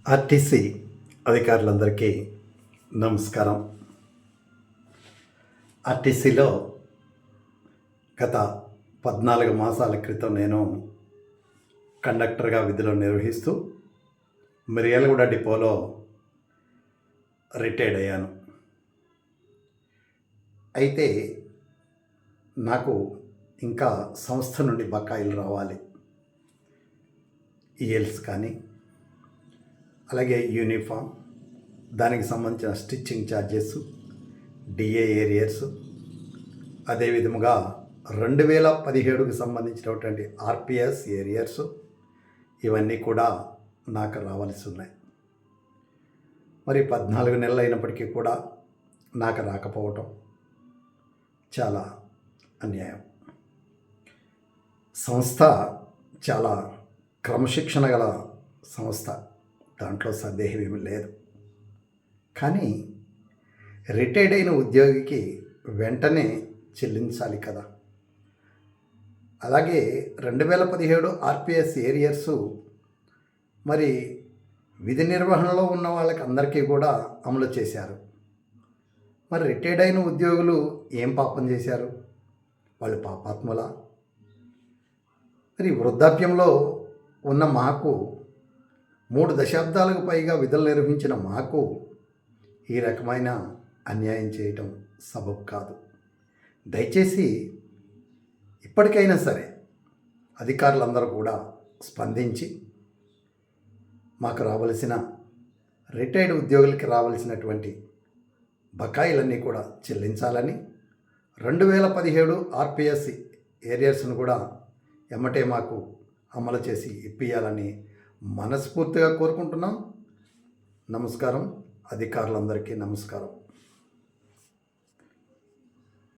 RTC అధికారులందరికీ నమస్కారం. ఆర్టీసీలో గత 14 మాసాల క్రితం నేను కండక్టర్గా విధులు నిర్వహిస్తూ మిర్యాలగూడ డిపోలో రిటైర్డ్ అయ్యాను. అయితే నాకు ఇంకా సంస్థ నుండి బకాయిలు రావాలి. ఈఎల్స్ కానీ, అలాగే యూనిఫామ్, దానికి సంబంధించిన స్టిచ్చింగ్ ఛార్జెస్, డిఏ ఏరియర్స్, అదేవిధముగా 2017కు సంబంధించినటువంటి ఆర్పిఎస్ ఏరియర్స్, ఇవన్నీ కూడా నాకు రావాల్సి ఉన్నాయి. మరి 14 నెలలు అయినప్పటికీ కూడా నాకు రాకపోవటం చాలా అన్యాయం. సంస్థ చాలా క్రమశిక్షణ గల సంస్థ, దాంట్లో సందేహం ఏమీ లేదు. కానీ రిటైర్డ్ అయిన ఉద్యోగికి వెంటనే చెల్లించాలి కదా. అలాగే 2017 ఆర్పిఎస్ ఏరియర్సు మరి విధి నిర్వహణలో ఉన్న వాళ్ళకి అందరికీ కూడా అమలు చేశారు. మరి రిటైర్డ్ అయిన ఉద్యోగులు ఏం పాపం చేశారు? వాళ్ళు పాపాత్ములా? మరి వృద్ధాప్యంలో ఉన్న మాకు, 3 దశాబ్దాలకు పైగా విధులు నిర్వహించిన మాకు ఈ రకమైన అన్యాయం చేయటం సబబు కాదు. దయచేసి ఇప్పటికైనా సరే అధికారులందరూ కూడా స్పందించి మాకు రావలసిన, రిటైర్డ్ ఉద్యోగులకి రావాల్సినటువంటి బకాయిలన్నీ కూడా చెల్లించాలని, 2017 ఆర్పిఎస్ ఏరియర్స్ను కూడా ఎమ్మటే మాకు అమలు చేసి ఇప్పియాలని మనస్ఫూర్తిగా కోరుకుంటున్నాం. నమస్కారం. అధికారులందరికీ నమస్కారం.